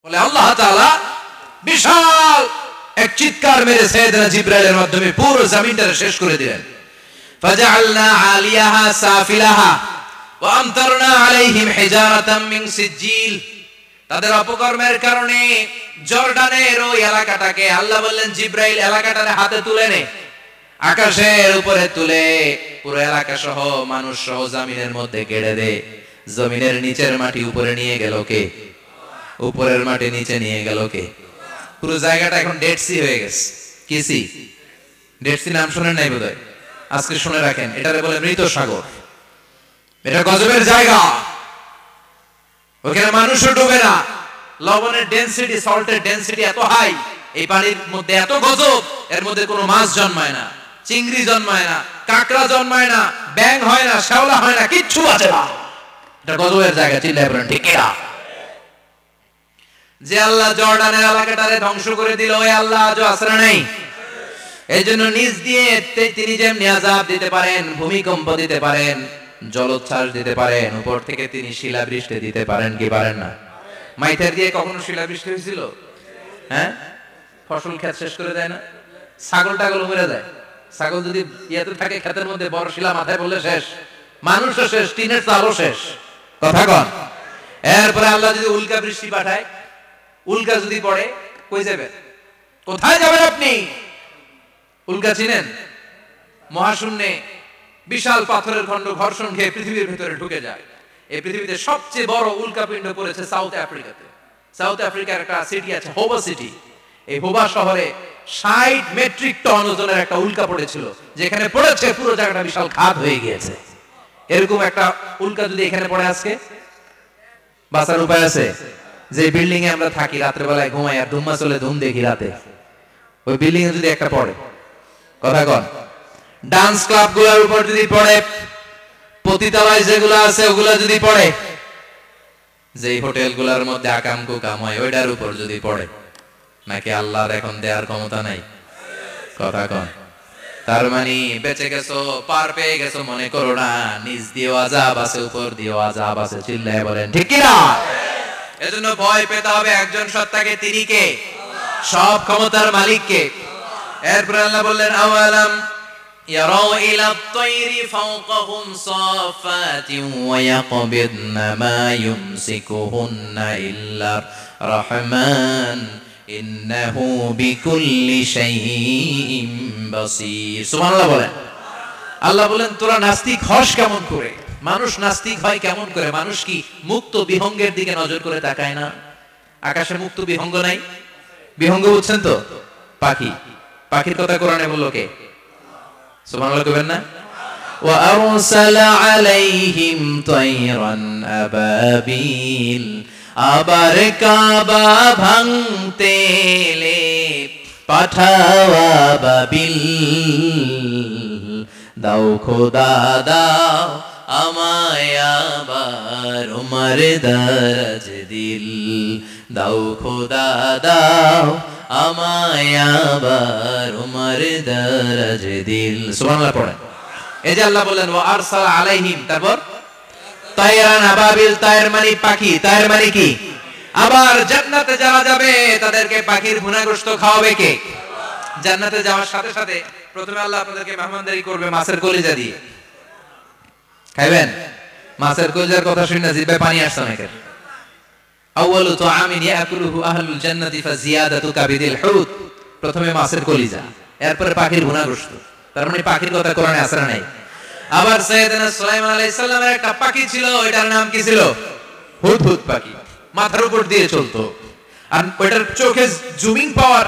বলে আল্লাহ তাআলা বিশাল এক চিৎকার মেরে সাইয়েদনা জিবরাইলের মাধ্যমে পুরো জমিনটা শেষ করে দিলেন। ফাজআলনা আলিয়াহা সাফিলাহা ওয়া আমতারনা আলাইহিম হিজারাতাম মিন সিজিল। তাদের অপকর্মের কারণে জর্ডানের ওই এলাকাটাকে আল্লাহ বললেন জিবরাইল এলাকাটারে হাতে তুলে নে, আকাশের উপরে তুলে পুরো এলাকা সহ মানুষ সহ জমিনের মধ্যে গেড়ে দে। জমিনের নিচের মাটি উপরে নিয়ে গেল কে? উপরের মাটি নিচে নিয়ে গেল কে? পুরো জায়গাটা এখন ডেড সি হয়ে গেছে। কি সি? ডেড সি নাম শুনেন নাই বোধহয়? আজকে শুনে রাখেন, এটারে বলে মৃত সাগর। এটা গজবের জায়গা, ওখানে মানুষও ডুবে না। লবণের ডেনসিটি, সল্টের ডেনসিটি এত হাই, এই পানির মধ্যে এত গজব, এর মধ্যে কোনো মাছ জন্মায় না, চিংড়ি জন্মায় না, কাঁকড়া জন্মায় না, ব্যাঙ হয় না, শ্যাওলা হয় না, কিচ্ছু আছে না। এটা গজবের জায়গা। চিল্লায় বলেন ঠিক কিনা? যে আল্লাহ জর্ডানের এলাকাটারে ধ্বংস করে দিল, ওই আল্লাহ আজও আসরা নেই। এই জন্য নিজ দিয়ে তিনি যেমনি আযাব দিতে পারেন, ভূমিকম্প দিতে পারেন, জলোচ্ছ্বাস দিতে পারেন, উপর থেকে তিনি শিলাবৃষ্টি দিতে পারেন কি পারেন না? মাইথার দিয়ে কখনো শিলাবৃষ্টি হয়েছিল? হ্যাঁ, ফসল ক্ষেত শেষ করে দেয় না? ছাগল টাগল মরে যায়। ছাগল যদি ইয়েতে থাকে ক্ষেতের মধ্যে, বড় শিলা মাথায় পড়লে শেষ, মানুষও শেষ, টিনের চালও শেষ। কথা কন। এরপরে আল্লাহ যদি উল্কা বৃষ্টি পাঠায়, উল্কা যদি পড়ে, কই যাবে? কোথায় যাবেন আপনি? উল্কা চিনেন? মহাশূন্যে বিশাল পাথরের খণ্ড ঘর্ষণ খেয়ে পৃথিবীর ভিতরে ঢুকে যায়। এই পৃথিবীতে সবচেয়ে বড় উল্কাপিণ্ড পড়েছে সাউথ আফ্রিকাতে। সাউথ আফ্রিকার একটা সিটি আছে হোবা সিটি। এই হোবা শহরে 60 মেট্রিক টন ওজনের একটা উল্কা পড়েছিল, যেখানে পড়েছে পুরো জায়গাটা বিশাল খাদ হয়ে গিয়েছে। এরকম একটা উল্কা যদি এখানে পড়ে, আজকে বাঁচার উপায় আছে? যে বিল্ডিং এ আমরা থাকি, রাত্রে বেলায় ঘুমাই আর ধুম্মা চলে ধুম দেখি রাতে, ওই বিল্ডিং এ যদি একটা পড়ে, কথা কন, ডান্স ক্লাব গুলোর উপর যদি পড়ে, পতিতালয় যেগুলো আছে ওগুলা যদি পড়ে, যেই হোটেল গুলার মধ্যে আকাম কুকাম হয় ওইটার উপর যদি পড়ে, নাকি আল্লাহর এখন দেওয়ার ক্ষমতা নাই? কথা কন। তার মানে বেঁচে গেছো, পার পেয়ে গেছো মনে করো না, নিজ দিয়েও আযাব আছে, উপর দিয়েও আযাব আছে। চিল্লায় বলেন ঠিক কি না? এজন্য ভয় পেতে হবে একজন সত্তাকে, তিনি কে? সব ক্ষমতার মালিক কে? এরপর আল্লাহ বললেন আওয়ালাম ইয়ারাউ ইলা আত-তায়রি ফাওকাহুম সাফাতিন ওয়া ইয়াকবিদনা মা ইউমসিকুহুন্না ইল্লা রাহমান ইন্নাহু বিকুল্লি শাইইন বাসীর। সুবহানাল্লাহ বলেন। আল্লাহ বলেন তোরা নাস্তিক হস কেমন করে? মানুষ নাস্তিক হয় কেমন করে? মানুষ কি মুক্ত বিহঙ্গের দিকে নজর করে তাকায় না? আকাশে মুক্ত বিহঙ্গ নাই? বিহঙ্গ বুঝছেন তো? পাখি। পাখির কথা কোরআনে বললো কে? সুবহানাল্লাহ কইবেন না? ওয়া আরসালা আলাইহিম তায়রান আবাবিল। আবার কাবা ভাঙতে এলে পাঠাওয়া বাবিল। দাও খোদা দাও আমায় আবার উমার দারাজ দিল। দাও খোদা দাও আমায় আবার উমার দারাজ দিল। সুবহানাল্লাহ পড়েন। এই যে আল্লাহ বললেন ওয়া আরসালা আলাইহিম, তারপর তায়রান আবাবিল, তায়ের মানে পাখি, তায়ের মানে কি? আবার জান্নাতে যারা যাবে তাদেরকে পাখির ভুনাগ্রস্ত খাওয়াবে কে? জান্নাতে যাওয়ার সাথে সাথে প্রথমে আল্লাহ আপনাদেরকে মেহমানদারি করবে মাছের কলিজা দিয়ে। খাইবেন? মাছের কলিজার কথা শুনে জিভে পানি আসছে অনেকের। আউয়ালু তুআমিন ইয়াকুলুহু আহলুল জান্নাতি ফাজিয়াদাতু কাবিদিল হুত। প্রথমে মাছের কলিজা, এরপরে পাখির ভুনাগ্রস্ত। তার মানে পাখির কথা কোরআনে আছে না নাই? আবার সাইয়েদনা সুলাইমান আলাইহিস সালামের একটা পাখি ছিল, ওইটার নাম কি ছিল? হুদহুদ পাখি। মাথার উপর দিয়ে চলতো, আর ওইটার চোখে জুমিং পাওয়ার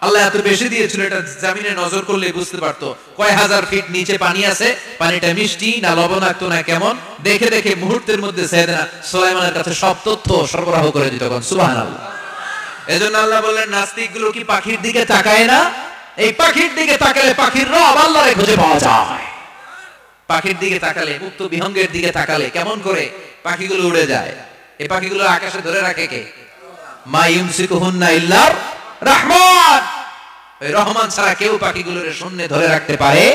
আল্লাহ এত বেশি দিয়েছিল, এটা জমিনে নজর করলে বুঝতে পারতো কয় হাজার ফিট নিচে পানি আছে, পানিটা মিষ্টি না লবণাক্ত না কেমন, দেখে দেখে মুহূর্তের মধ্যে সাইয়েদনা সুলাইমানের কাছে সব তথ্য সরবরাহ করে দিত। সুবহানাল্লাহ। এজন্য আল্লাহ বললেন নাস্তিক গুলো কি পাখির দিকে তাকায় না? এই পাখির দিকে তাকালে পাখির রব আল্লাহরে খুঁজে পাওয়া যায়। পাখির দিকে তাকালে, মুক্ত বিহঙ্গের দিকে তাকালে কেমন করে পাখিগুলো উড়ে যায়। এই পাখিগুলো আকাশে ধরে রাখে কে? মা ইউমসিকুহুন্না ইল্লা রহমান। ওই রহমান ছাড়া কেউ পাখিগুলোর শূন্যে ধরে রাখতে পারে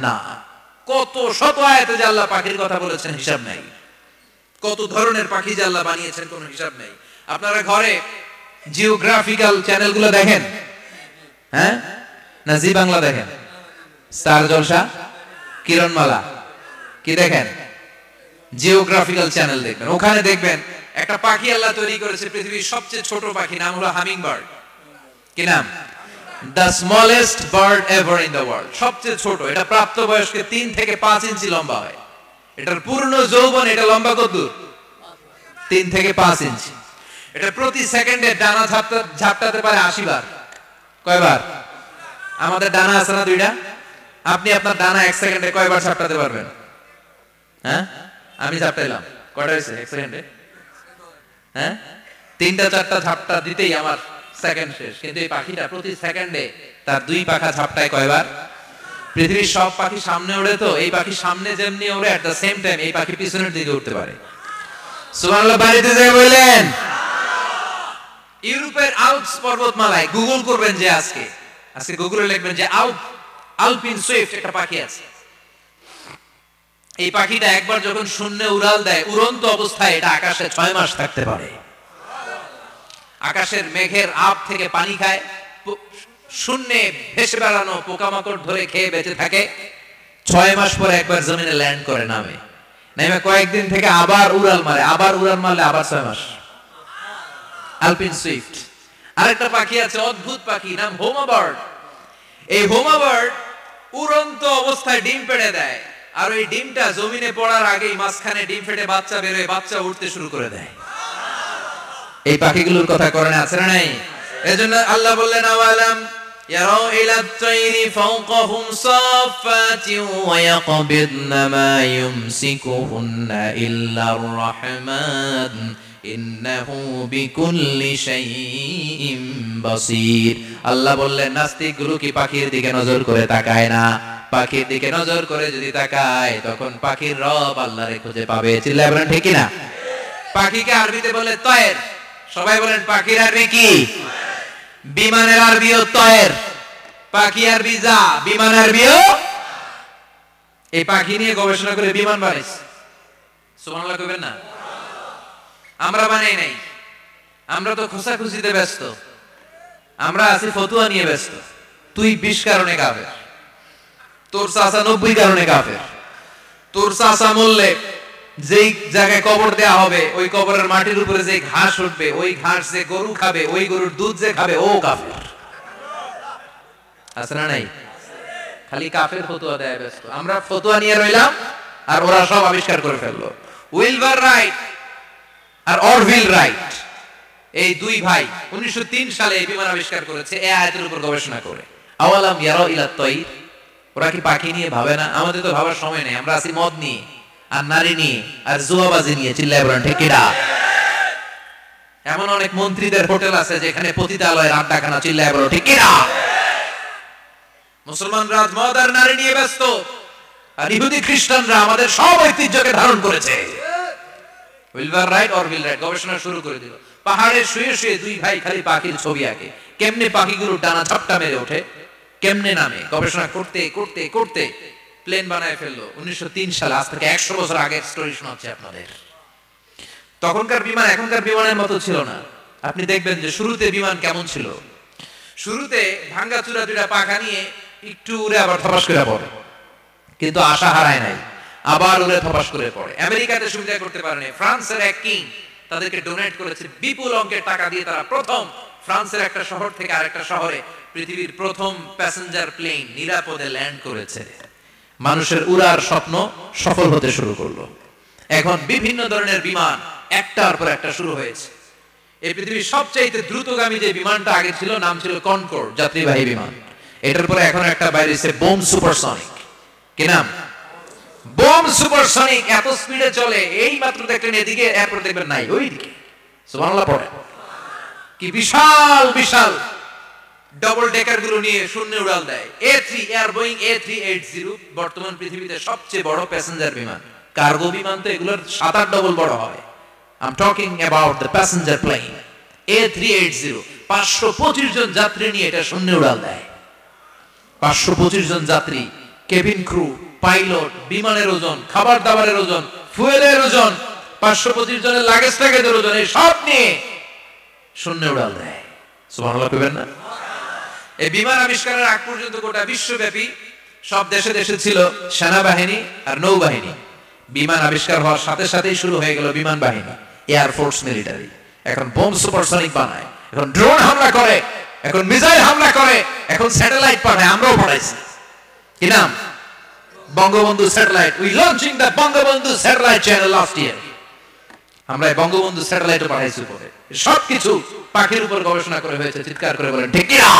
না। কত শত আয়াতে যে আল্লাহ পাখির কথা বলেছেন হিসাব নাই। কত ধরনের পাখি যে আল্লাহ বানিয়েছেন কোনো হিসাব নাই। আপনারা ঘরে জিওগ্রাফিক্যাল চ্যানেলগুলো দেখেন? হ্যাঁ, না জি বাংলা দেখেন? স্টার জলসা, কিরণমালা কি দেখেন? জিওগ্রাফিক্যাল চ্যানেল দেখবেন। ওখানে দেখবেন একটা পাখি আল্লাহ তৈরি করেছে, পৃথিবীর সবচেয়ে ছোট পাখি, নাম হলো হামিং বার্ড। কি নাম? The smallest bird ever in the world. সবচেয়ে ছোট, এটা প্রাপ্তবয়স্কে 3 থেকে 5 ইঞ্চি লম্বা হয়। এটার পূর্ণ যৌবন, এটা লম্বা কত দূর? 3 থেকে 5 ইঞ্চি। এটা প্রতি সেকেন্ডে ডানা ঝাপটাতে পারে 80 বার। কয়বার? আমাদের ডানা আছে না 2টা? আপনি আপনার ডানা 1 সেকেন্ডে কয়বার ঝাপটাতে পারবেন? হ্যাঁ, আমি ঝাপটাইলাম, কয়টা হয়েছে 1 সেকেন্ডে? হ্যাঁ, 3টা 4টা ঝাপটা দিতেই আমার সেকেন্ড শেষ। কিন্তু এই পাখিটা প্রতি সেকেন্ডে তার 2 পাখা ঝাপটায় কয়বার? পৃথিবীর সব পাখি সামনে ওড়ে, তো এই পাখি সামনে যেমনি ওড়ে, এট দ্য সেম টাইম এই পাখি পিছনের দিকে উঠতে পারে। সুবহানাল্লাহ, বাড়িতে যাই বললেন। ইউরোপের আল্পস পর্বতমালায় গুগল করবেন যে আজকে গুগলে লিখবেন যে আলপিন সুইফট একটা পাখি আছে। এই পাখিটা একবার যখন শূন্যে উড়াল দেয়, উড়ন্ত অবস্থায় এটা আকাশে 6 মাস থাকতে পারে। আকাশের মেঘের আপ থেকে পানি খায়, শূন্যে ভেসে বেড়ানো পোকামাকড় ধরে খেয়ে বেঁচে থাকে। 6 মাস পরে একবার জমিনে ল্যান্ড করে, নামে কয়েকদিন থেকে আবার উড়াল মারে, আবার 6 মাস। আলপিন সুইফট। আরেকটা পাখি আছে, অদ্ভুত পাখি, নাম হোমা বার্ড। এই হোমা বার্ড উড়ন্ত অবস্থায় ডিম পেড়ে দেয়, আর ওই ডিমটা জমিনে পড়ার আগেই মাঝখানে ডিম ফেটে বাচ্চা বের হয়ে বাচ্চা উঠতে শুরু করে দেয়। এই পাখিগুলোর কথা কোরআনে আছে না নাই? এজন্য আল্লাহ বললেন, আওয়ালাম ইয়ারাউ ইলা তাইরি ফাওকাহুম সাফাতিন ওয়া ইয়াকবিদনা মা ইউমসিকুহুন্না ইল্লার রাহমান ইন্নাহু বিকুল্লি শাইইন বাসীর। আল্লাহ বললেন, নাস্তিকগুলো কি পাখির দিকে নজর করে তাকায় না? পাখির দিকে নজর করে যদি তাকায়, তখন পাখির রব আল্লাহরে খুঁজে পাবে। চিল্লায় বলেন ঠিক কিনা? পাখিকে আরবিতে বলে তয়ের। সবাই বলেন, পাখির আরবি কি? বিমানের আরবিও তয়ের। পাখি আরবি যা, বিমান আরবিও। এই পাখি নিয়ে গবেষণা করে বিমান বানাইছে। সুবহানাল্লাহ কইবেন না? আমরা বানাই নাই, আমরা তো খোঁজাখুঁজিতে ব্যস্ত, আমরা আছি ফতুয়া নিয়ে ব্যস্ত। তুই 20 কারণে কাফের, তোর চাচা 90 কারণে কাফের। তোর চাচা মরলে যেই জায়গায় কবর দেয়া হবে, ওই কবরের মাটির উপরে যে ঘাস উঠবে, ওই ঘাস যে গরু খাবে, ওই গরুর দুধ যে খাবে, ও কাফের। আছে না নাই? খালি কাফের ফতুয়া দেয় ব্যস্ত। আমরা ফতুয়া নিয়ে রইলাম, আর ওরা সব আবিষ্কার করে ফেললো। উইলবার রাইট আর অরভিল রাইট, এই 2 ভাই 1903 সালে এই বিমান আবিষ্কার করেছে, এই আয়াতের উপর গবেষণা করে। আওয়ালাম ইয়ারাউ ইলা তাইর, ওরা কি পাখি নিয়ে ভাবে না? আমাদের তো ভাবার সময় নেই, আমরা আছি মদ নিয়ে আর নারী নিয়ে আর জুয়াবাজি নিয়ে। চিল্লায় বলেন ঠিক কিনা? এমন অনেক মন্ত্রীদের হোটেল আছে যেখানে পতিতালয়ের আড্ডাখানা। চিল্লায় বলেন ঠিক কিনা? মুসলমানরা মদ আর নারী নিয়ে ব্যস্ত, আর ইহুদি খ্রিস্টানরা আমাদের সব ঐতিহ্যকে ধারণ করেছে। উইলবার রাইট অরভিল রাইট গবেষণা শুরু করে দিল। পাহাড়ে শুয়ে শুয়ে 2 ভাই খালি পাখির ছবি আঁকে, কেমনে পাখিগুলো ডানা ঝাপটা মেরে ওঠে, কেমনে নামে। গবেষণা করতে করতে করতে প্লেন বানায় ফেললো 1903 সালে। আজ থেকে 100 বছর আগের স্টোরি শোনাচ্ছি আপনাদের। তখনকার বিমান এখনকার বিমানের মতো ছিল না। আপনি দেখবেন যে শুরুতে বিমান কেমন ছিল। শুরুতে ভাঙ্গা চূড়া 2টা পাখা নিয়ে একটু উড়ে আবার থপাস করে পড়ে, কিন্তু আশা হারায় নাই, আবার উড়ে থপাস করে পড়ে। আমেরিকাতে সুবিধা করতে পারেনি। ফ্রান্সের এক কিং তাদেরকে ডোনেট করেছে বিপুল অঙ্কের টাকা দিয়ে। তারা প্রথম ফ্রান্সের একটা শহর থেকে আরেকটা শহরে পৃথিবীর প্রথম প্যাসেঞ্জার প্লেন নিরাপদে ল্যান্ড করেছে। মানুষের উড়ার স্বপ্ন সফল হতে শুরু করলো। এখন বিভিন্ন ধরনের বিমান একটার পর একটা শুরু হয়েছে। এই পৃথিবীর সবচাইতে দ্রুতগামী যে বিমানটা আগে ছিল, নাম ছিল কনকর্ড, যাত্রীবাহী বিমান। এটার পরে এখন একটা বাইরেছে বোম সুপারসনিক। কি নাম? Bomb supersonic. এত স্পিডে চলে, এই মাত্র দেখলেন এদিকে, এরপর দেখবেন নাই ওইদিকে। সুবহানাল্লাহ পড়ে। কি বিশাল বিশাল ডাবল ডেকার গুলো নিয়ে শূন্যে উড়াল দেয়। A3 এয়ার বোয়িং A380 বর্তমান পৃথিবীতে সবচেয়ে বড় প্যাসেঞ্জার বিমান। কার্গো বিমান তো এগুলোর 7-8 ডবল বড় হয়। I'm talking about the passenger plane A380। 525 জন যাত্রী নিয়ে এটা শূন্যে উড়াল দেয়। 525 জন যাত্রী, কেবিন ক্রু, পাইলট, বিমানের ওজন, খাবার দাবারের ওজন, ফুয়েলের ওজন, 525 জনের লাগেজ ওজন, এই সব নিয়ে শূন্যে উড়াল দেয়। সুবহানাল্লাহ কইবেন না? এই বিমান আবিষ্কারের আগ পর্যন্ত গোটা বিশ্বব্যাপী সব দেশে দেশে ছিল সেনাবাহিনী আর নৌবাহিনী। বিমান আবিষ্কার হওয়ার সাথে সাথেই শুরু হয়ে গেল বিমান বাহিনী, এয়ার ফোর্স, মিলিটারি। এখন বোম সুপারসনিক বানায়, এখন ড্রোন হামলা করে, এখন মিসাইল হামলা করে, এখন স্যাটেলাইট পাঠায়। আমরাও পাঠাইছি। কি নাম? Bangabandhu satellite. We launching the Bangabandhu satellite channel last year. আমরা বঙ্গবন্ধু স্যাটেলাইটও পাঠাইছি উপরে। সবকিছু পাখির উপর গবেষণা করে হয়েছে। চিৎকার করে বলেন ঠিক কি না?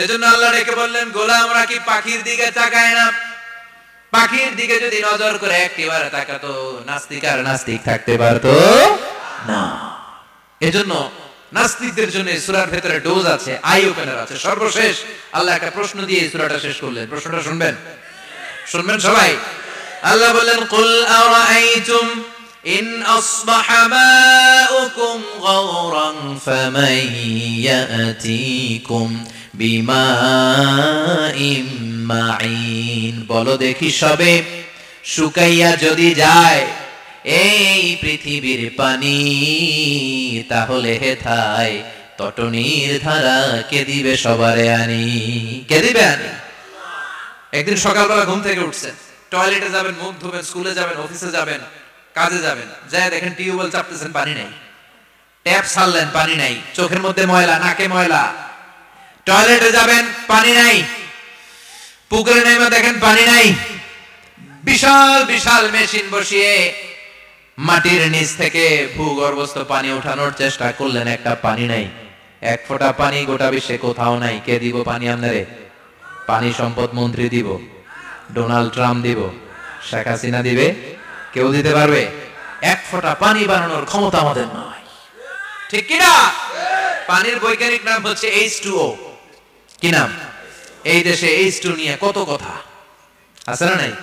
এজন্য আল্লাহ ডেকে বললেন, গোলামরা কি পাখির দিকে তাকায় না? পাখির দিকে যদি নজর করে একটিবার তাকাতো, নাস্তিক আর নাস্তিক থাকতে পারতো না। এজন্য নাস্তিকদের জন্য সূরার ভেতরে ডোজ আছে, আই ওপেনার আছে। সর্বশেষ আল্লাহ একটা প্রশ্ন দিয়ে সূরাটা শেষ করলেন। প্রশ্নটা শুনবেন? শুনবেন সবাই? আল্লাহ বললেন, কুল আরাআইতুম ইন আসবাহা মাউকুম গাওরান ফামান ইয়াতিকুম বিমাইম মাইন। বলো দেখি সবে, শুকাইয়া যদি যায় এই পৃথিবীর পানি, তাহলে হেথায় তটনির ধারা কে দিবে সবারে আনি? কে দিবে আনি? একদিন সকালবেলা ঘুম থেকে উঠছেন, টয়লেটে যাবেন, মুখ ধুবেন, স্কুলে যাবেন, অফিসে যাবেন, কাজে যাবেন, যায় দেখেন টিউবওয়েল চাপতেছেন, পানি নাই। ট্যাপ ছাড়লেন, পানি নাই। চোখের মধ্যে ময়লা, নাকে ময়লা। টয়লেটে যাবেন, পানি নাই। পুকুরে নেমে দেখেন পানি নাই। বিশাল বিশাল মেশিন বসিয়ে মাটির নিচ থেকে ভূগর্ভস্থ পানি ওঠানোর চেষ্টা করলেন, একটা পানি নাই। এক ফোঁটা পানি গোটা বিশ্বে কোথাও নাই। কে দিব পানি আপনারে? পানি সম্পদ মন্ত্রী দিব, ডোনাল্ড ট্রাম্প দিব, শেখ হাসিনা দিবে? কেউ দিতে পারবে? এক ফোঁটা পানি বানানোর ক্ষমতা আমাদের নয়। ঠিক কিনা? পানির বৈজ্ঞানিক নাম হচ্ছে H2O। কি নাম? এই দেশে H2 নিয়ে কত কথা আছে না নাই?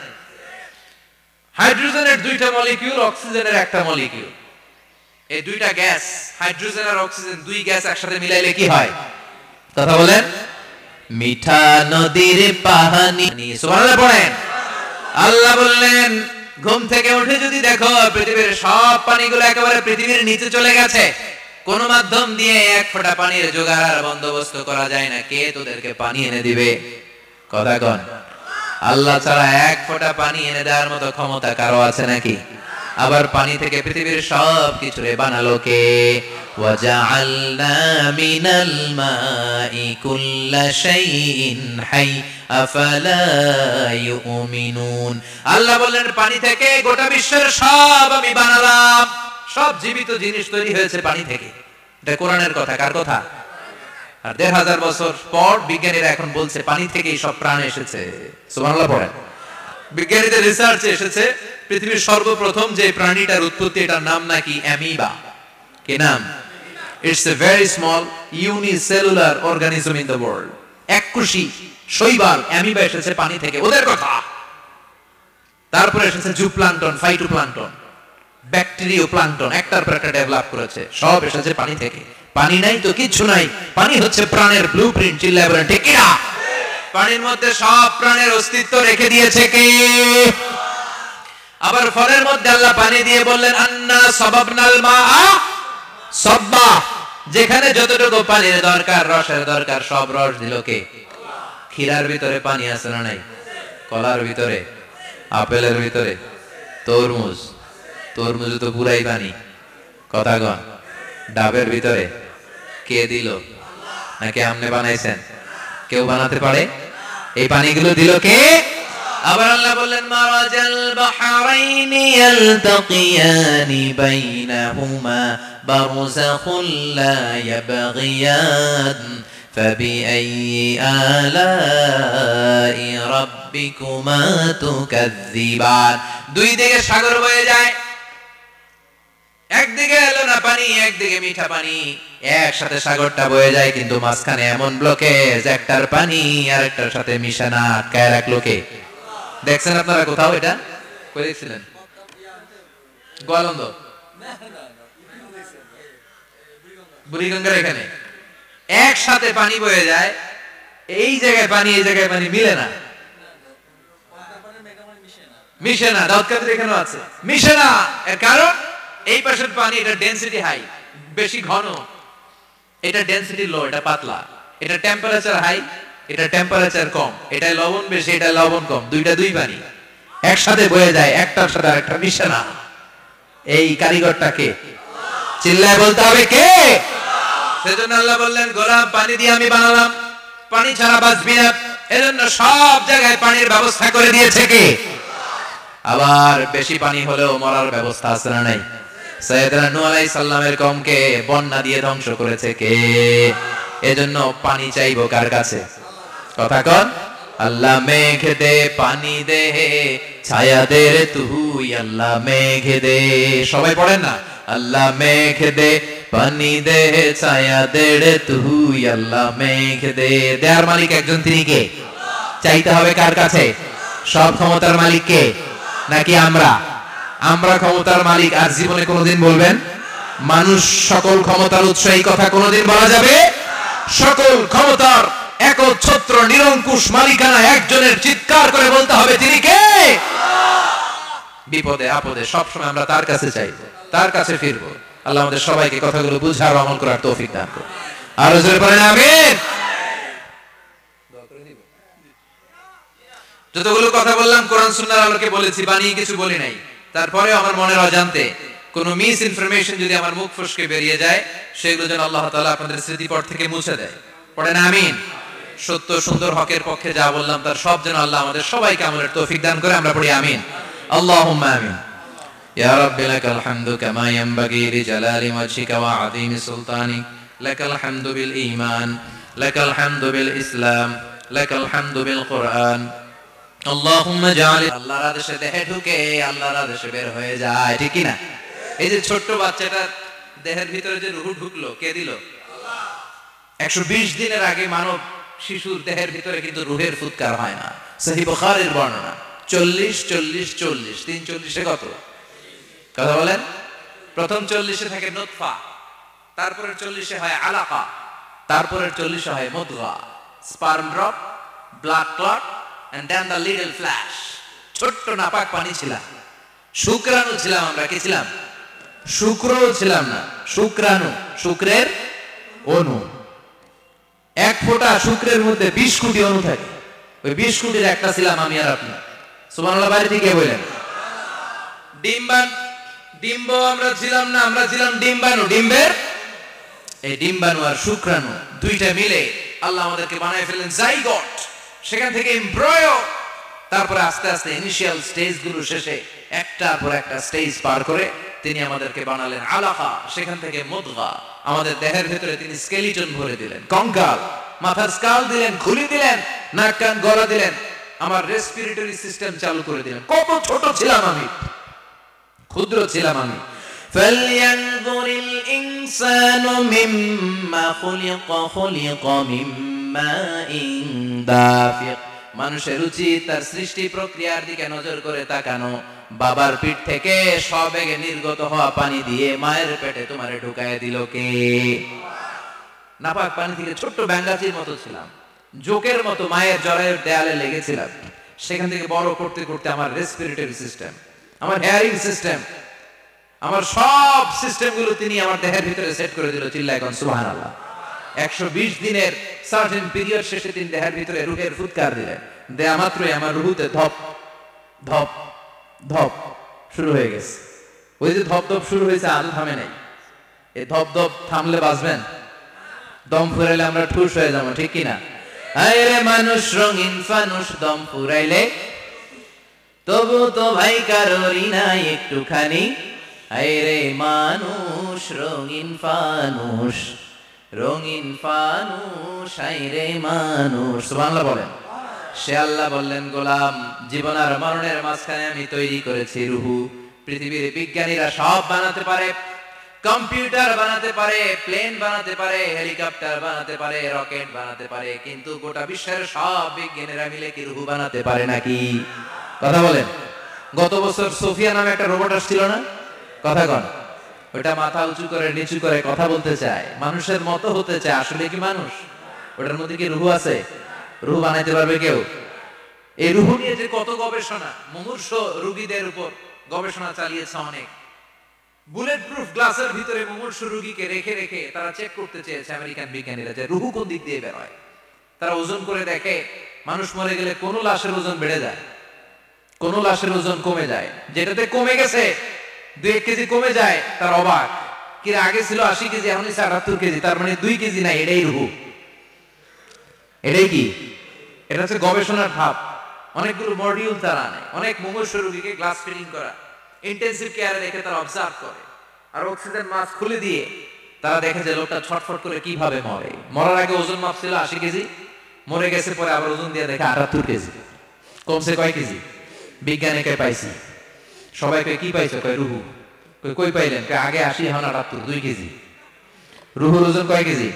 হাইড্রোজেনের দুইটা মলিকিউল, অক্সিজেনের একটা মলিকিউল। এই দুইটা গ্যাস, হাইড্রোজেন আর অক্সিজেন, দুই গ্যাস একসাথে মিলাইলে কি হয়? কথা বলেন। মিঠা নদীর পানি। সুবহানাল্লাহ পড়েন। আল্লাহ বললেন, ঘুম থেকে উঠে যদি দেখো পৃথিবীর সব পানিগুলো একেবারে পৃথিবীর নিচে চলে গেছে, কোন মাধ্যম দিয়ে এক ফোঁটা পানির জোগাড় আর বন্দোবস্ত করা যায় না, কে তোদেরকে পানি এনে দিবে? কথা কন। আল্লাহ ছাড়া এক ফোঁটা পানি এনে দেওয়ার মতো ক্ষমতা কারো আছে নাকি? আবার পানি থেকে পৃথিবীর সব কিছুরে বানালো কে? ওয়াজআলনা মিনাল মাই কুল্লা শাইইন হাই আফালা ইউমিনুন। আল্লাহ বললেন, পানি থেকে গোটা বিশ্বের সব আমি বানালাম। সব জীবিত জিনিস তৈরি হয়েছে পানি থেকে। এটা কোরআনের কথা। কার কথা? আর ১৫০০ বছর পর বিজ্ঞানীরা এখন বলছে পানি থেকেই সব প্রাণ এসেছে। সুবহানাল্লাহ পড়েন। বিজ্ঞানীদের রিসার্চে এসেছে পৃথিবীর সর্বপ্রথম যে প্রাণীটার উৎপত্তি, এটার নাম নাকি অ্যামিবা। কি নাম? It's a very small unicellular organism in the world. এককোষী শৈবাল অ্যামিবা এসেছে পানি থেকে, ওদের কথা। তারপরে এসেছে জুপ্লাঙ্কটন, ফাইটোপ্লাঙ্কটন, ব্যাকটেরিয়া প্লাঙ্কটন, একটার পর একটা ডেভেলপ করেছে। সব এসেছে পানি থেকে। পানি নাই তো কিচ্ছু নাই। পানি হচ্ছে প্রাণের ব্লুপ্রিন্ট। চিল্লায় বলেন ঠিক কি না? পানির মধ্যে সব প্রাণের অস্তিত্ব রেখে দিয়েছে কে? আবার ফলের মধ্যে আল্লাহ পানি দিয়ে বললেন, আন্না সাবাবনাল মাআ সাব্বা। যেখানে যতটুকু পানির দরকার, রসের দরকার, সব রস দিল কে? ক্ষীরার ভিতরে পানি আছে না নাই? কলার ভিতরে, আপেলের ভিতরে, তরমুজ, তরমুজ তো পুরাই পানি। কথা কন। ডাবের ভিতরে কে দিল? নাকি আমনে বানাইছেন? কেউ বানাতে পারে? এই পানিগুলো দিল কে? আবার আল্লাহ বললেন, মারাজাল বাহরাইনি ইয়ালতাকিয়ানি বাইনাহুমা বারযাখুন লা ইয়াবগিয়ান ফাবিআইয়ি আলাই রাব্বিকুমা তুকাযযিবান। দুই দিকে সাগর বয়ে যায়, একদিকে এলো না পানি, একদিকে মিঠা পানি, একসাথে সাগরটা বয়ে যায়, কিন্তু মাঝখানে এমন ব্লকেজ, একটার পানি আর একটার সাথে মিশে না, আটকায় রাখলো কে? দেখছেন আপনারা কোথাও এটা? কই দেখছিলেন? গোয়ালন্দ, বুড়িগঙ্গার এখানে একসাথে পানি বয়ে যায়। এই জায়গায় পানি, এই জায়গায় পানি মিলে না, মিশে না। দাউদকাদের এখানেও আছে, মিশে না। এর কারণ এই পাশের পানি, এটা ডেনসিটি হাই, বেশি ঘন, এটা ডেনসিটি লো, এটা পাতলা, এটা টেম্পারেচার হাই, এটা টেম্পারেচার কম, এটা লবণ বেশি, এটা লবণ কম, দুইটা দুই পানি একসাথে বয়ে যায়, একটার সাথে আরেকটা মিশে না। এই কারিগরটাকে চিল্লায় বলতে হবে কে? সেজন্য আল্লাহ বললেন, গোলাম পানি দিয়ে আমি বানালাম, পানি ছাড়া বাঁচবি না, এজন্য সব জায়গায় পানির ব্যবস্থা করে দিয়েছে কে? আবার বেশি পানি হলেও মরার ব্যবস্থা আছে না নাই? সাইয়েদনা নূহ আলাইহিস সালামের কওমকে বন্যা দিয়ে ধ্বংস করেছে কে? এজন্য পানি চাইবো কার কাছে? কথা কন। আল্লাহ মেঘ দে পানি দে, ছায়া দে রে তুই, আল্লাহ মেঘ দে। সবাই পড়েন না, আল্লাহ মেঘ দে পানি দে, ছায়া দে রে তুই, আল্লাহ মেঘ দে। দেয়ার মালিক একজন, তিনি কে? চাইতে হবে কার কাছে? সব ক্ষমতার মালিক কে? নাকি আমরা? আমরা ক্ষমতার মালিক। আর জীবনে কোনোদিন বলবেন মানুষ সকল ক্ষমতার উৎস, এই কথা কোনোদিন বলা যাবে? সকল ক্ষমতার একচ্ছত্র নিরঙ্কুশ মালিকানা একজনের, চিৎকার করে বলতে হবে তিনি কে? বিপদে আপদে সবসময় আমরা তার কাছে চাইবো, তার কাছে ফিরবো। আল্লাহ আমাদের সবাইকে কথাগুলো বুঝার, আমল করার তৌফিক দান করুন। আর জোরে বলেন আমিন। যতগুলো কথা বললাম কোরআন সুন্নাহর আলোকে বলেছি, বানিয়ে কিছু বলি নাই। তারপরেও আমার মনের অজান্তে কোনো মিস ইনফরমেশন যদি আমার মুখ ফসকে বেরিয়ে যায়, সেগুলো যেন আল্লাহ তাআলা আপনাদের স্মৃতিপট থেকে মুছে দেয়। পড়েন আমিন। সত্য সুন্দর হকের পক্ষে যা বললাম তার সব যেন আল্লাহ আমাদের সবাইকে আমলের তৌফিক দান করে। আমরা পড়ি আমিন। আল্লাহুম্মা আমিন। ইয়া রাব্বি লাকাল হামদু কামা ইয়ানবাগি লিজালালি ওয়াজহিকা ওয়া আযীমি সুলতানিক, লাকাল হামদু বিল ঈমান, লাকাল হামদু বিল ইসলাম, লাকাল হামদু বিল কুরআন। আল্লাহুম্মা জাআল, আল্লাহর আদেশে দেহে ঢুকে আল্লাহর আদেশে বের হয়ে যায়, ঠিক কি না? এই যে ছোট্ট বাচ্চাটার দেহের ভিতরে যে রূহ ঢুকলো, কে দিল? আল্লাহ। 120 দিনের আগে মানব শিশুর দেহের ভিতরে কিন্তু রূহের ফুৎকার হয় না। সহিহ বুখারীর বর্ণনা 40 40 40, 340 কত? কথা বলেন। প্রথম 40 থাকে নুতফা, তারপরের 40 হয় আলাকা, তারপরের 40 হয় মুদগা, sperm drop, blood clot, and then the little flash. ছোট্ট নাপাক পানি ছিলাম, শুক্রাণু ছিলাম আমরা। কি ছিলাম? শুক্র ছিলাম না, শুক্রাণু, শুক্রের অণু। এক ফোঁটা শুক্রের মধ্যে 20 কোটি অণু থাকে, ওই 20 কোটির একটা ছিলাম আমি আর আপনি। সুবহানাল্লাহ। বাড়ি থেকে বলেন। ডিম্ব আমরা ছিলাম না, আমরা ছিলাম ডিম্বাণু। ডিম্বের এই ডিম্বাণু আর শুক্রাণু দুইটা মিলে আল্লাহ আমাদেরকে বানায় ফেললেন জাইগট, সেখান থেকে এমব্রয়ো, তারপরে আস্তে আস্তে ইনিশিয়াল স্টেজ গুলো শেষে একটার পর একটা স্টেজ পার করে তিনি আমাদেরকে বানালেন আলাকা, সেখান থেকে মুদগা। আমাদের দেহের ভিতরে তিনি স্কেলিটন ভরে দিলেন, কঙ্কাল, মাথার স্কাল দিলেন, খুলি দিলেন, নাক কান গলা দিলেন, আমার রেসপিরেটরি সিস্টেম চালু করে দিলেন। কত ছোট ছিলাম আমি, ক্ষুদ্র ছিলাম আমি। ফালয়ানযুরিল ইনসানু মিম্মা খুলিকা, খুলিকা মিম্মা দাফিক। মানুষের উচিত তার সৃষ্টি প্রক্রিয়ার দিকে নজর করে তাকানো। বাবার পিঠ থেকে সবেগে নির্গত হওয়া পানি দিয়ে মায়ের পেটে তোমারে ঢুকায় দিল কে? নাপাক পানি থেকে ছোট্ট ব্যাঙ্গাচির মতো ছিলাম, জোকের মতো মায়ের জরায়ুর দেয়ালে লেগেছিলাম। সেখান থেকে বড় করতে করতে আমার রেসপিরেটরি সিস্টেম, আমার হেয়ারিং সিস্টেম, আমার সব সিস্টেম গুলো তিনি আমার দেহের ভিতরে সেট করে দিল। চিল্লায় কোন সুবহানাল্লাহ। 120 দিনের সার্টেন পিরিয়ড শেষে তিনি দেহের ভিতরে রূহের ফুৎকার দিলেন। দেয়া মাত্রই আমার রূহতে ধপ ধপ ধপ শুরু হয়ে গেছে। ওই যে ধপ ধপ শুরু হয়েছে, আজ থামে নাই। এই ধপ ধপ থামলে বাঁচবেন? দম ফুরাইলে আমরা ঠুস হয়ে যাবো, ঠিক কিনা? আরে মানুষ রঙিন ফানুষ, দম ফুরাইলে তবু তো ভাই কারোরই নাই একটুখানি। আরে মানুষ রঙিন ফানুষ, রঙিন ফানুষ, আরে মানুষ। সুবহানাল্লাহ বলেন। সে আল্লাহ বললেন, গোলাম জীবন আর মরণের মাঝখানে আমি তৈরি করেছি রূহ। পৃথিবীর বিজ্ঞানীরা সব বানাতে পারে, কম্পিউটার বানাতে পারে, প্লেন বানাতে পারে, হেলিকপ্টার বানাতে পারে, রকেট বানাতে পারে, কিন্তু গোটা বিশ্বের সব বিজ্ঞানীরা মিলে কি রূহ বানাতে পারে নাকি? কথা বলেন। গত বছর সোফিয়া নামে একটা রোবট আসছিল না? কথা কন। ওটা মাথা উঁচু করে নিচু করে কথা বলতে চায়, মানুষের মতো হতে চায়। আসলে কি মানুষ? ওটার মধ্যে কি রূহ আছে? রূহ বানাইতে পারবে কেউ? এই রূহ নিয়ে যে কত গবেষণা, মুমূর্ষ রোগীদের উপর গবেষণা চালিয়েছে অনেক। বুলেট প্রুফ গ্লাসের ভিতরে মুমূর্ষু রোগীকে রেখে রেখে তারা চেক করতে চেয়েছে আমেরিকান বিজ্ঞানীরা যে রুহু কোন দিক দিয়ে বের হয়। তারা ওজন করে দেখে মানুষ মরে গেলে কোন লাশের ওজন বেড়ে যায়, কোন লাশের ওজন কমে যায়। যেটাতে কমে গেছে 2-1 কেজি কমে যায়, তার অবাক, কি আগে ছিল 80 কেজি এখন 78 কেজি, তার মানে 2 কেজি নাই, এটাই রুহু। এটাই কি? এটা হচ্ছে গবেষণার ধাপ। অনেকগুলো মডিউল তারা আনে, অনেক মুমূর্ষু রোগীকে গ্লাস ফিটিং করা, ইন্টেনসিভ কেয়ারে রেখে তারা অবজার্ভ করে, আর অক্সিজেন মাস্ক খুলে দিয়ে তারা দেখে যে লোকটা ছটফট করে কিভাবে মরে। মরার আগে ওজন মাপ ছিল 80 কেজি, মরে গেছে পরে আবার ওজন দিয়ে দেখে 78 কেজি, কমছে কয় কেজি? বিজ্ঞানীকে পাইছি, সবাইকে কি পাইছে? কয় রুহু। কই পাইলেন? আগে 80 এখন 78, 2 কেজি। রুহুর ওজন কয় কেজি?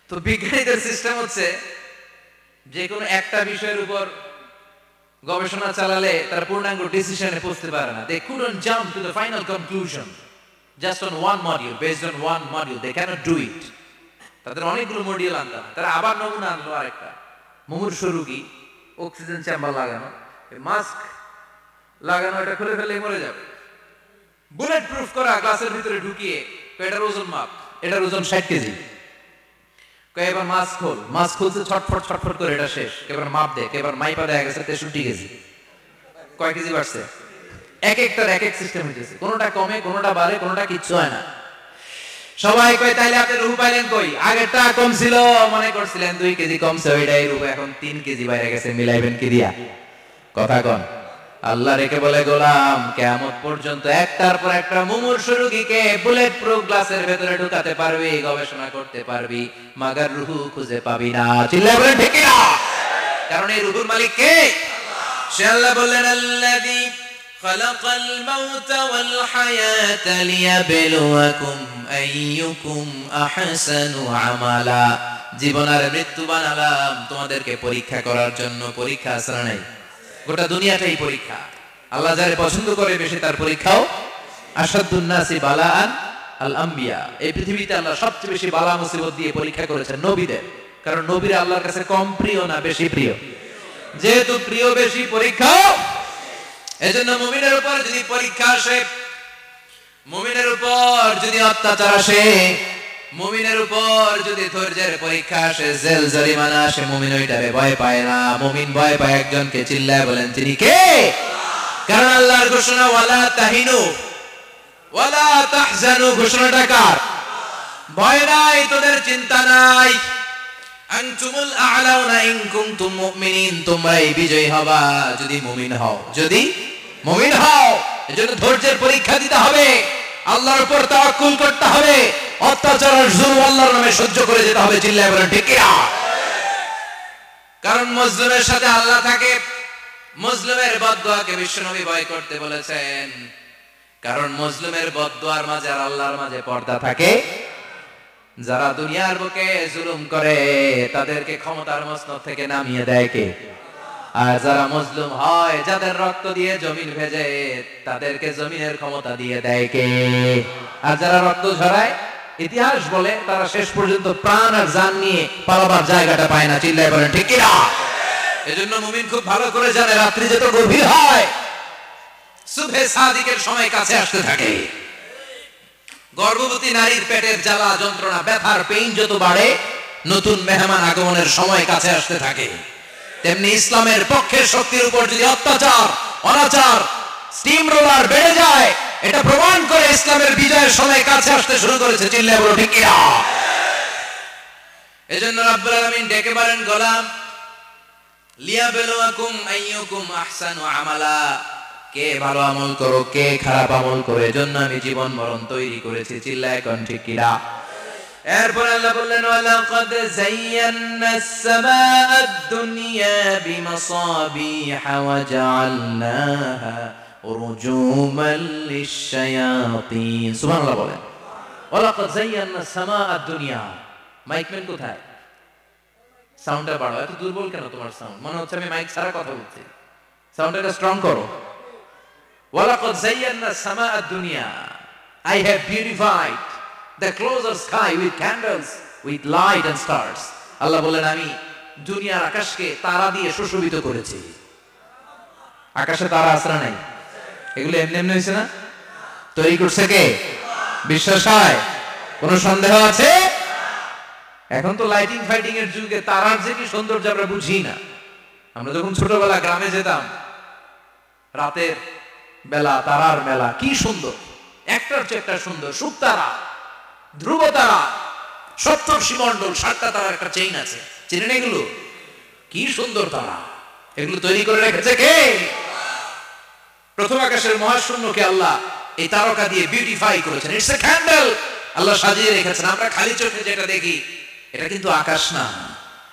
তো বিজ্ঞানীদের সিস্টেম হচ্ছে যে কোনো একটা বিষয়ের উপর গবেষণা চালালে তারা পূর্ণাঙ্গ ডিসিশনে পৌঁছতে পারে না। They couldn't jump to the final conclusion just on one module, based on one module. They cannot do it. তাদের অনেকগুলো মডিউল আনতে হয়। তারা আবার নমুনা আনলো আরেকটা, মুমূর্ষু রোগী, অক্সিজেন চেম্বার লাগানো, মাস্ক লাগানো, এটা খুলে ফেললে মরে যাবে। বুলেট প্রুফ করা গ্লাসের ভিতরে ঢুকিয়ে এটার ওজন মাপ, এটার ওজন 60 কেজি। এবার মাস্ক খোল, মাস্ক খুলছে ছটফট ছটফট করে, এটা শেষ। এবার মাপ দেখ, এবার মাইপা দেখা গেছে 63 কেজি। কয় কেজি বাড়ছে? এক একটার এক এক সিস্টেম হইতেছে, কোনোটা কমে, কোনোটা বাড়ে, কোনোটা কিচ্ছু হয় না। সবাই কয় তাইলে আপনি রুহু পাইলেন কই? আগেরটা কম ছিল, মনে করছিলেন 2 কেজি কমছে, ওইটাই রুহু, এখন 3 কেজি বাইরে গেছে, মিলাইবেন কি দিয়া? কথা কন। আল্লাহ রেখে বলে গোলাম, কিয়ামত পর্যন্ত একটার পর একটা মুমূর্ষু রোগীকে বুলেট প্রুফ গ্লাসের ভেতরে ঢুকাতে পারবি, গবেষণা করতে পারবি, মাগার রুহু খুঁজে পাবি না। চিল্লায় বলেন ঠিক না? কারণ এই রুহুর মালিক কে? সে আল্লাহ বললেন, আল্লাযী খালাকাল মাউতা ওয়াল হায়াতা লিয়াবলুয়াকুম আইয়ুকুম আহসানু আমালা। জীবন আর মৃত্যু বানালাম তোমাদেরকে পরীক্ষা করার জন্য। পরীক্ষা আসরা নাই, গোটা দুনিয়াটাই পরীক্ষা। আল্লাহ যারে পছন্দ করে বেশি তার পরীক্ষাও। আশাদ্দুন নাসি বালাআন আল আম্বিয়া। এই পৃথিবীতে আল্লাহ সবচেয়ে বেশি বালা মুসিবত দিয়ে পরীক্ষা করেছেন নবীদের, কারণ নবীরা আল্লাহর কাছে কম প্রিয় না বেশি প্রিয়? যেহেতু প্রিয় বেশি, পরীক্ষা। এজন্য মুমিনের উপর যদি পরীক্ষা আসে, মুমিনের উপর যদি অত্যাচার আসে, মুমিনের উপর যদি ধৈর্যের পরীক্ষা আসে, জেল জরিমানা আসে, মুমিন ওইটারে ভয় পায় না। মুমিন ভয় পায় একজনকে। চিল্লায় বলেন তিনি কে? কারণ আল্লাহর ঘোষণা, ওয়ালা তাহিনু ওয়ালা তাহজানু। ঘোষণাটা কার? ভয় নাই, তোদের চিন্তা নাই। আনতুমুল আ'লাউনা ইন কুনতুম মুমিনিন। তোমরাই বিজয়ী হবা যদি মুমিন হও, যদি মুমিন হও। এজন্য ধৈর্যের পরীক্ষা দিতে হবে, আল্লাহর উপর তাওয়াক্কুল করতে হবে, অত্যাচার আর জুলুম আল্লাহর নামে সহ্য করে যেতে হবে। চিল্লায় বলেন ঠিক কিনা? কারণ মজলুমের সাথে আল্লাহ থাকে। মজলুমের বদদুয়াকে বিশ্বনবী ভয় করতে বলেছেন, কারণ মজলুমের বদদুয়ার মাঝে আর আল্লাহর মাঝে পর্দা থাকে। যারা দুনিয়ার বুকে জুলুম করে তাদেরকে ক্ষমতার মসনদ থেকে নামিয়ে দেয় কে? আর যারা মজলুম হয়, যাদের রক্ত দিয়ে জমিন ভেজে, তাদেরকে জমিনের ক্ষমতা দিয়ে দেয় কে? আর যারা রক্ত ঝরায়, ইতিহাস বলে তারা শেষ পর্যন্ত প্রাণ আর জান নিয়ে পালাবার জায়গাটা পায় না। চিল্লায় বলেন ঠিক কিনা? এজন্য মুমিন খুব ভালো করে জানে, রাত্রি যত গভীর হয়, সুবহে সাদিকের সময় কাছে আসতে থাকে। গর্ভবতী নারীর পেটের জ্বালা যন্ত্রণা, ব্যথার পেইন যত বাড়ে, নতুন মেহমান আগমনের সময় কাছে আসতে থাকে। তেমনি ইসলামের পক্ষের শক্তির উপর যদি অত্যাচার, অনাচার, স্টিম রোলার বেড়ে যায়, এটা প্রমাণ করে ইসলামের বিজয়ের সময় কাছে আসতে শুরু করেছে। চিল্লায় বলো ঠিক কিনা? এজন্য রাব্বুল আলামিন ডেকে বলেন, গোলাম, লিয়াবলুয়াকুম আইয়ুকুম আহসানু আমালা। কে ভালো আমল করো, কে খারাপ আমল করো, এজন্য আমি জীবন মরণ তৈরি করেছি। চিল্লায় কোন ঠিক কিনা? এরপর আল্লাহ বললেন, ওয়ালাকাদ যায়্যানাস সামাআদ দুনিয়া বিমাসাবিহা ওয়া জাআলনাহা রুজুমান লিশ-শায়াতিন। সুবহানাল্লাহ বলেন। ওয়ালাকাদ যায়্যানাস সামাআদ দুনিয়া। মাইকম্যান কোথায়? সাউন্ডটা বাড়াও। এত দুর্বল কেন তোমার সাউন্ড? মনে হচ্ছে আমি মাইক ছাড়া কথা বলছি। সাউন্ডটা স্ট্রং করো। ওয়ালাকাদ যায়্যানাস সামাআদ দুনিয়া। I have beautified the closer sky with candles, with light and stars. আল্লাহ বলেন, আমি দুনিয়ার আকাশকে তারা দিয়ে সুশোভিত করেছি। আকাশে তারা আসরা নাই, এগুলো এমনি এমনি হয়েছে না? তৈরি করছে কে? বিশ্বাস হয়? কোনো সন্দেহ আছে? এখন তো লাইটিং ফাইটিং এর যুগে তারার যে কি সৌন্দর্য আমরা বুঝি না। আমরা যখন ছোটবেলা গ্রামে যেতাম, রাতের বেলা তারার মেলা, কি সুন্দর, একটার চেয়ে একটা সুন্দর। শুকতারা, ধ্রুব তারা, সপ্তর্ষি মণ্ডল, 7টা তারার একটা চেইন আছে, চিনেন এগুলো? কি সুন্দর তারা! এগুলো তৈরি করে রেখেছে কে? প্রথম আকাশের মহাশূন্যকে আল্লাহ এই তারকা দিয়ে বিউটিফাই করেছেন। ইটস এ ক্যান্ডেল, আল্লাহ সাজিয়ে রেখেছেন। আমরা খালি চোখে যেটা দেখি এটা কিন্তু আকাশ না,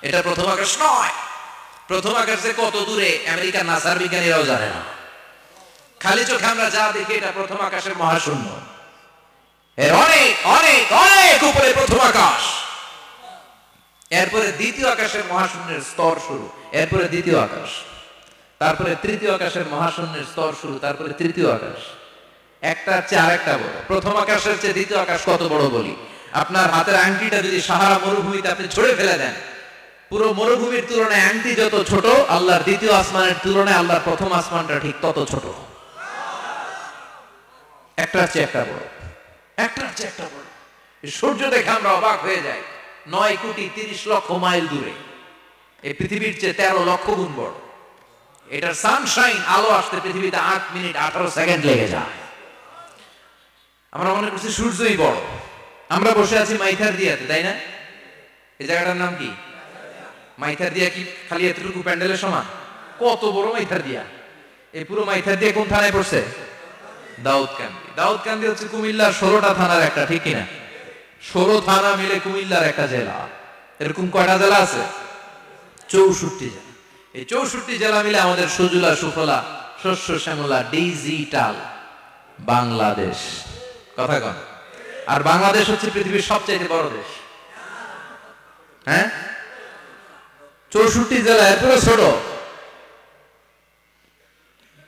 এটা প্রথম আকাশ নয়। প্রথম আকাশ যে কত দূরে আমেরিকার নাসার বিজ্ঞানীরাও জানে না। খালি চোখে আমরা যা দেখি এটা প্রথম আকাশের মহাশূন্য। এর অনেক অনেক অনেক উপরে প্রথম আকাশ, এরপরে দ্বিতীয় আকাশের মহাশূন্যের স্তর শুরু, এরপরে দ্বিতীয় আকাশ, তারপরে তৃতীয় আকাশের মহাশূন্যের স্তর শুরু, তারপরে তৃতীয় আকাশ। একটার চেয়ে আরেকটা বড়। প্রথম আকাশের চেয়ে দ্বিতীয় আকাশ কত বড় বলি? আপনার হাতের আংটিটা যদি সাহারা মরুভূমিতে আপনি ছড়ে ফেলে দেন, পুরো মরুভূমির তুলনায় আংটি যত ছোট, আল্লাহর দ্বিতীয় আসমানের তুলনায় আল্লাহর প্রথম আসমানটা ঠিক তত ছোট। একটার চেয়ে একটা বড়, একটার চেয়ে একটা বড়। সূর্য দেখে আমরা অবাক হয়ে যাই। 9,30,00,000 মাইল দূরে, এই পৃথিবীর চেয়ে 13 লক্ষ গুণ বড়। এটার সানশাইন, আলো আসতে পৃথিবীতে 8 মিনিট 18 সেকেন্ড লেগে যায়। আমরা মনে করছি সূর্যই বড়। আমরা বসে আছি মাইথার দিয়াতে, তাই না? এই জায়গাটার নাম কি? মাইথার দিয়া। কি খালি এতটুকু প্যান্ডেলের সমান? কত বড় মাইথার দিয়া! এই পুরো মাইথার দিয়া কোন থানায় পড়ছে? দাউদকান্দি। দাউদকান্দি হচ্ছে কুমিল্লার 16টা থানার একটা, ঠিক কিনা? 16 থানা মিলে কুমিল্লার একটা জেলা। এরকম কয়টা জেলা আছে? 64 জেলা। এই 64 জেলা মিলে আমাদের সুজলা সুফলা শস্য শ্যামলা ডিজিটাল বাংলাদেশ। কথা কন। আর বাংলাদেশ হচ্ছে পৃথিবীর সবচেয়ে বড় দেশ। হ্যাঁ, 64 জেলা, এরপরে ছোট।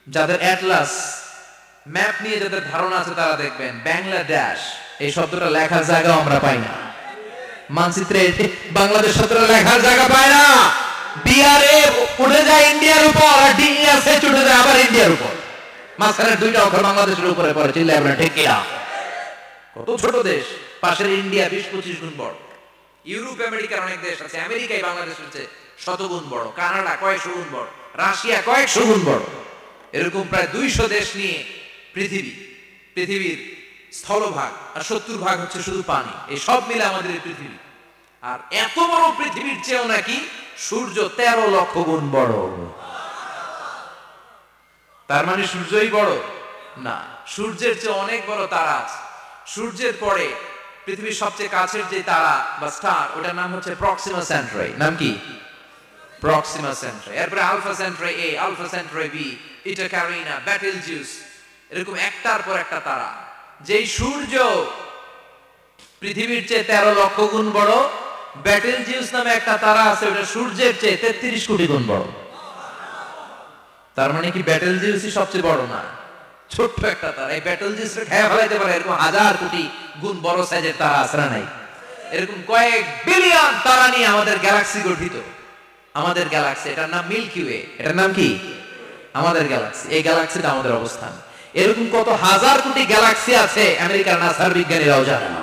যাদের অ্যাটলাস ম্যাপ নিয়ে যাদের ধারণা আছে তারা দেখবেন বাংলাদেশ এই শব্দটা লেখার জায়গা আমরা পাই না। মানচিত্রে বাংলাদেশ শব্দটা লেখার জায়গা পায় না। বিআরএ উঠে যায় ইন্ডিয়ার উপর, আর ডিএসএ উঠে যায় আবার ইন্ডিয়ার উপর। মাঝখানে 2টা অক্ষর বাংলাদেশের উপরে পড়ে। চিল্লায় বলেন ঠিক কিনা? কত ছোট দেশ। পাশের ইন্ডিয়া 20-25 গুণ বড়। ইউরোপ আমেরিকার অনেক দেশ আছে, আমেরিকায় বাংলাদেশের চেয়ে 100 গুণ বড়। কানাডা কয়েকশো গুণ বড়, রাশিয়া কয়েকশো গুণ বড়। এরকম প্রায় 200 দেশ নিয়ে পৃথিবীর স্থলভাগ, আর 70% হচ্ছে শুধু পানি। এই সব মিলে আমাদের এই পৃথিবী। আর এত বড় পৃথিবীর চেয়েও নাকি সূর্য 13 লক্ষ গুণ বড়। তার মানে সূর্যই বড় না, সূর্যের চেয়ে অনেক বড় তারা আছে। সূর্যের পরে পৃথিবীর সবচেয়ে কাছের যে তারা বা স্টার, ওটার নাম হচ্ছে প্রক্সিমা সেন্ট্রাই। নাম কি? প্রক্সিমা সেন্ট্রাই। এরপরে আলফা সেন্ট্রাই এ, আলফা সেন্ট্রাই বি, ইটা ক্যারিনা, বেটেলজিউস, এরকম একটার পর একটা তারা। যেই সূর্য পৃথিবীর চেয়ে 13 লক্ষ গুণ বড়, বেটেলজিউস নামে একটা তারা আছে, ওটা সূর্যের চেয়ে 33 কোটি গুণ বড়। তার মানে কি বেটেলজিউসই সবচেয়ে বড় না? ছোট্ট একটা তারা। এই বেটেলজিউসকে খেয়ে ফেলাইতে পারে এরকম 1000 কোটি গুণ বড় সাইজের তারা আছে না নাই? এরকম কয়েক বিলিয়ন তারা নিয়ে আমাদের গ্যালাক্সি গঠিত। আমাদের গ্যালাক্সি, এটার নাম মিল্কি ওয়ে। এটার নাম কি? আমাদের গ্যালাক্সি। এই গ্যালাক্সিতে আমাদের অবস্থান। এরকম কত হাজার কোটি গ্যালাক্সি আছে আমেরিকার নাসার বিজ্ঞানীরাও জানে না।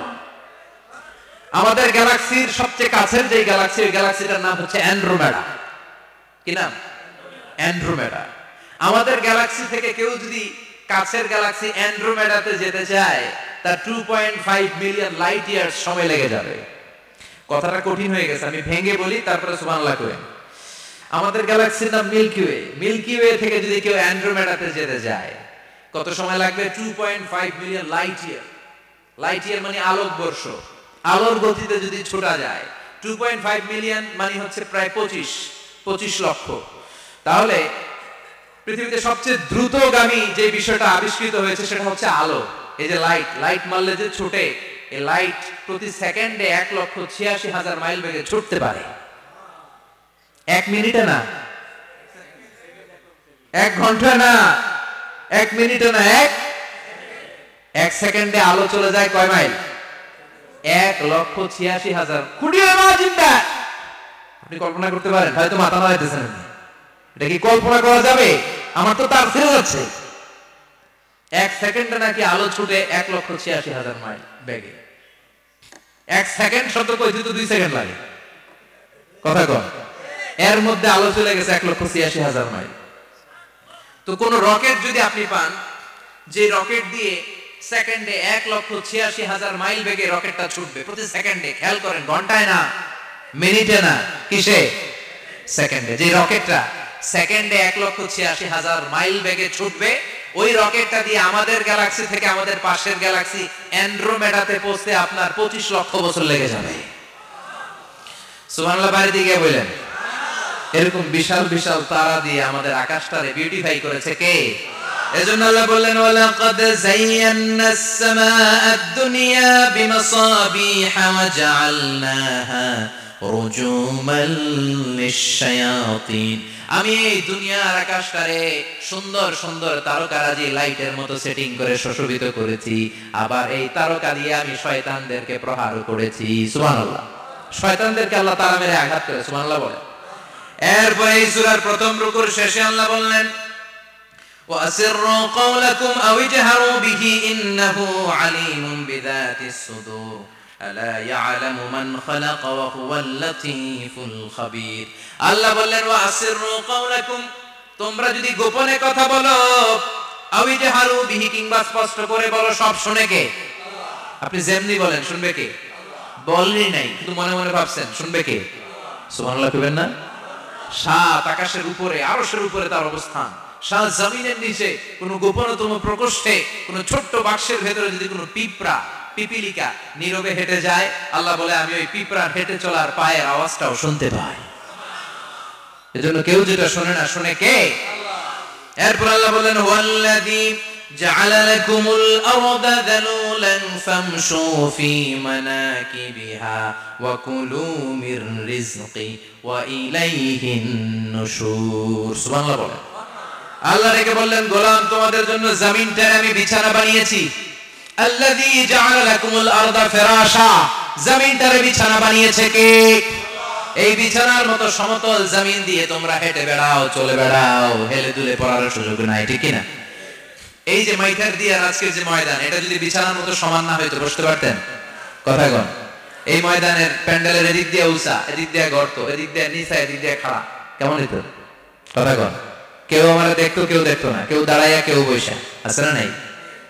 আমাদের গ্যালাক্সির সবচেয়ে কাছের যে গ্যালাক্সি, ওই গ্যালাক্সিটার নাম হচ্ছে অ্যান্ড্রোমেডা। কি নাম? অ্যান্ড্রোমেডা। আমাদের গ্যালাক্সি থেকে কেউ যদি কাছের গ্যালাক্সি অ্যান্ড্রোমেডাতে যেতে চায়, তার 2.5 মিলিয়ন লাইট ইয়ার্স সময় লেগে যাবে। কথাটা কঠিন হয়ে গেছে, আমি ভেঙে বলি, তারপরে সুবহানাল্লাহ করেন। আমাদের গ্যালাক্সির নাম মিল্কি ওয়ে। মিল্কি ওয়ে থেকে যদি কেউ অ্যান্ড্রোমেডাতে যেতে যায়, কত সময় লাগবে? 2.5 million light year. Light year মানে আলোক বর্ষ। আলোর গতিতে যদি ছোটা যায়, 2.5 মিলিয়ন মানে হচ্ছে প্রায় 25 লক্ষ। তাহলে পৃথিবীতে সবচেয়ে দ্রুতগামী যে বিষয়টা আবিষ্কৃত হয়েছে সেটা হচ্ছে আলো। এই যে লাইট মারলে যে ছোটে, এই লাইট প্রতি সেকেন্ডে 1,86,000 মাইল বেগে ছুটতে পারে। 1 মিনিটে না, 1 ঘন্টা না, 1 মিনিটে না, 1 সেকেন্ডে আলো চলে যায় কয় মাইল? 1,86,000। আপনি কল্পনা করতে পারেন? হয়তো মাথা নাড়াইতেছেন। এটা কি কল্পনা করা যাবে? আমার তো তার ছেড়ে যাচ্ছে। এক সেকেন্ডে নাকি আলো ছুটে 1,86,000 মাইল বেগে। এক সেকেন্ড শব্দ কইতে তো 2 সেকেন্ড লাগে, কথা কন। এর মধ্যে আলো চলে গেছে 1,86,000 মাইল। তো কোন রকেট যদি আপনি পান, যে রকেট দিয়ে সেকেন্ডে 1,86,000 মাইল বেগে রকেটটা ছুটবে প্রতি সেকেন্ডে, খেয়াল করেন, ঘন্টায় না, মিনিটে না, কিসে? সেকেন্ডে। যে রকেটটা সেকেন্ডে 1,86,000 মাইল বেগে ছুটবে, ওই রকেটটা দিয়ে আমাদের গ্যালাক্সি থেকে আমাদের পাশের গ্যালাক্সি অ্যান্ড্রোমেডাতে পৌঁছতে আপনার 25 লক্ষ বছর লেগে যাবে। সুবহানাল্লাহ, বাইরে দিকে বলেন। এরকম বিশাল বিশাল তারা দিয়ে আমাদের আকাশটারে বিউটিফাই করেছে কে? এজন্য আল্লাহ বললেন, ওয়ালাকাদ যায়্যানাস সামাআদ দুনিয়া বিমাসাবিহা ওয়া জাআলনাহা রুজুমান লিশ-শায়াতিন। আমি এই দুনিয়ার আকাশটারে সুন্দর সুন্দর তারকারাজি লাইটের মতো সেটিং করে সুশোভিত করেছি, আবার এই তারকা দিয়ে আমি শয়তানদেরকে প্রহার করেছি। সুবহানাল্লাহ, শয়তানদেরকে আল্লাহ তারা মেরে আঘাত করে। সুবহানাল্লাহ বলে। এরপরে এই সূরার প্রথম রুকুর শেষে আল্লাহ বললেন, وَأَسِرُّوا قَوْلَكُمْ أَوْ اجْهَرُوا بِهِ إِنَّهُ عَلِيمٌ بِذَاتِ الصُّدُورِ أَلَا يَعْلَمُ مَنْ خَلَقَ وَهُوَ اللَّطِيفُ الْخَبِيرُ। আল্লাহ বললেন, وَأَسِرُّوا قَوْلَكُمْ, তোমরা যদি গোপনে কথা বলো, أَوْ اجْهَرُوا بِهِ, কিংবা স্পষ্ট করে বলো, সব শুনে কে? আপনি যেমনি বলেন শুনবে কে? বললেই নাই, কিন্তু মনে মনে ভাবছেন, শুনবে কে? সুবহানাল্লাহ কইবেন না? সাত আকাশের উপরে, আরশের উপরে তার অবস্থান, সাত জমিনের নিচে কোন গোপনতম প্রকোষ্ঠে, কোন ছোট্ট বাক্সের ভেতরে যদি কোন পিঁপড়া, পিপিলিকা নীরবে হেঁটে যায়, আল্লাহ বলে আমি ওই পিঁপড়ার হেঁটে চলার পায়ের আওয়াজটাও শুনতে পাই। এজন্য কেউ যেটা শোনে না, শুনে কে? এরপর আল্লাহ বলেন, ওয়াল্লাযী জাআলা লাকুমুল আরদা যালুলান ফামশু ফি মানাকিবিহা ওয়া কুলু মির রিজকি ওয়া ইলাইহিন নুশুর। সুবহানাল্লাহ বলেন। আল্লাহ রেখে বললেন, গোলাম, তোমাদের জন্য জমিনটারে আমি বিছানা বানিয়েছি। আল্লাযী জাআলা লাকুমুল আরদা ফিরাশা, জমিনটারে বিছানা বানিয়েছে কে? এই বিছানার মতো সমতল জমিন দিয়ে তোমরা হেঁটে বেড়াও, চলে বেড়াও, হেলে দুলে পড়ার সুযোগ নাই, ঠিক কি না? এই যে মাইথার দিয়ে আজকের যে ময়দান, এটা যদি বিছানার মতো সমান না হইতো বসতে পারতেন? কথা কন। এই ময়দানের প্যান্ডেলের এদিক দিয়ে উঁচা, এদিক দিয়ে গর্ত, এদিক দিয়ে নিচা, এদিক দিয়ে খাড়া, কেমন হইতো? কথা কন। কেউ আমার দেখতো, কেউ দেখতো না, কেউ দাঁড়াইয়া, কেউ বসে, আছে না নাই?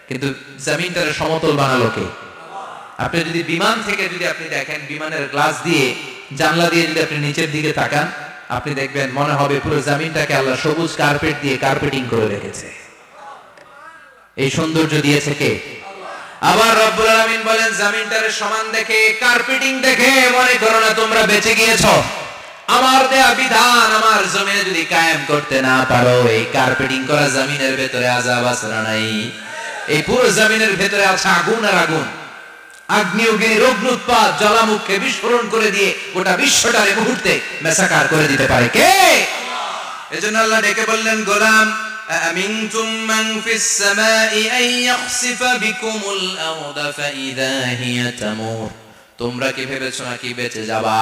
কিন্তু জমিনটারে সমতল বানালো কে? আপনি যদি বিমান থেকে যদি আপনি দেখেন, বিমানের গ্লাস দিয়ে, জানলা দিয়ে যদি আপনি নিচের দিকে তাকান, আপনি দেখবেন মনে হবে পুরো জমিনটাকে আল্লাহ সবুজ কার্পেট দিয়ে কার্পেটিং করে রেখেছে। এই সৌন্দর্য দিয়েছে কে? আবার রব্বুল আলামিন বলেন, জমিনটারে সমান দেখে, কার্পেটিং দেখে মনে করো না তোমরা বেঁচে গিয়েছো। আমার দেয়া বিধান আমার জমিনে যদি কায়েম করতে না পারো, এই কার্পেটিং করা জমিনের ভেতরে আযাব আছে না নাই? এই পুরো জমিনের ভেতরে আছে আগুন আর আগুন। আগ্নেয়গিরির অগ্নুৎপাত জ্বালামুখে বিস্ফোরণ করে দিয়ে গোটা বিশ্বটারে মুহূর্তে মেসাকার করে দিতে পারে কে? এজন্য আল্লাহ ডেকে বললেন, গোলাম, আমিনতুম মান ফিস সামাই আন ইয়াখসিফা বিকুমুল আরদা ফাইযা হিয়া তামুর। তোমরা কি ভেবেছো নাকি বেঁচে যাবা?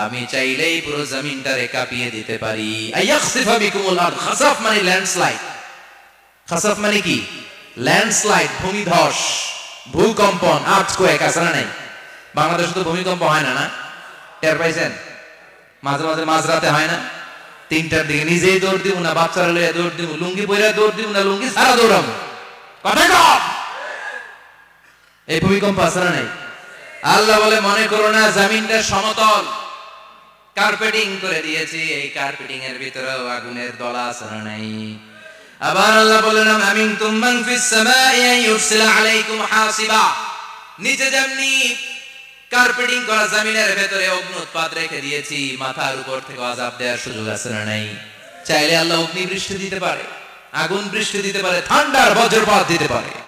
আমি চাইলেই পুরো জমিনটারে কাঁপিয়ে দিতে পারি। আয়াখসিফা বিকুমুল আরদ, খাসাফ মানে ল্যান্ডস্লাইড। খাসাফ মানে কি? ল্যান্ডস্লাইড, ভূমিধস, ভূকম্পন, আর্থকোয়েক, আছে না নাই? বাংলাদেশে তো ভূমিকম্প হয় না, না? টের পাইছেন? মাঝে মাঝে মাঝরাতে হয় না? 3টার দিকে নিজেই দৌড় দিব না, বাচ্চারা লইয়া দৌড় দিব, লুঙ্গি পইরা দৌড় দিব না, লুঙ্গি ছাড়া দৌড়াবো, কথা কম। এই ভূমিকম্প আছে না নাই? আল্লাহ বলে, মনে করো না জমিনটা সমতল, কার্পেটিং করে দিয়েছি, এই কার্পেটিং এর ভিতরেও আগুনের দলা আছে না নাই? আবার আল্লাহ বলেন, আমিনতুম মান ফিস সামাই আন ইউরসিলা আলাইকুম হাসিবা। নিচে যেমনি কার্পেটিং করা জমিনের ভেতরে অগ্নুৎপাত রেখে দিয়েছি, মাথার উপর থেকে আযাব দেওয়ার সুযোগ আছে না নাই? চাইলে আল্লাহ অগ্নি বৃষ্টি দিতে পারে, আগুন বৃষ্টি দিতে পারে, ঠান্ডার বজ্রপাত দিতে পারে।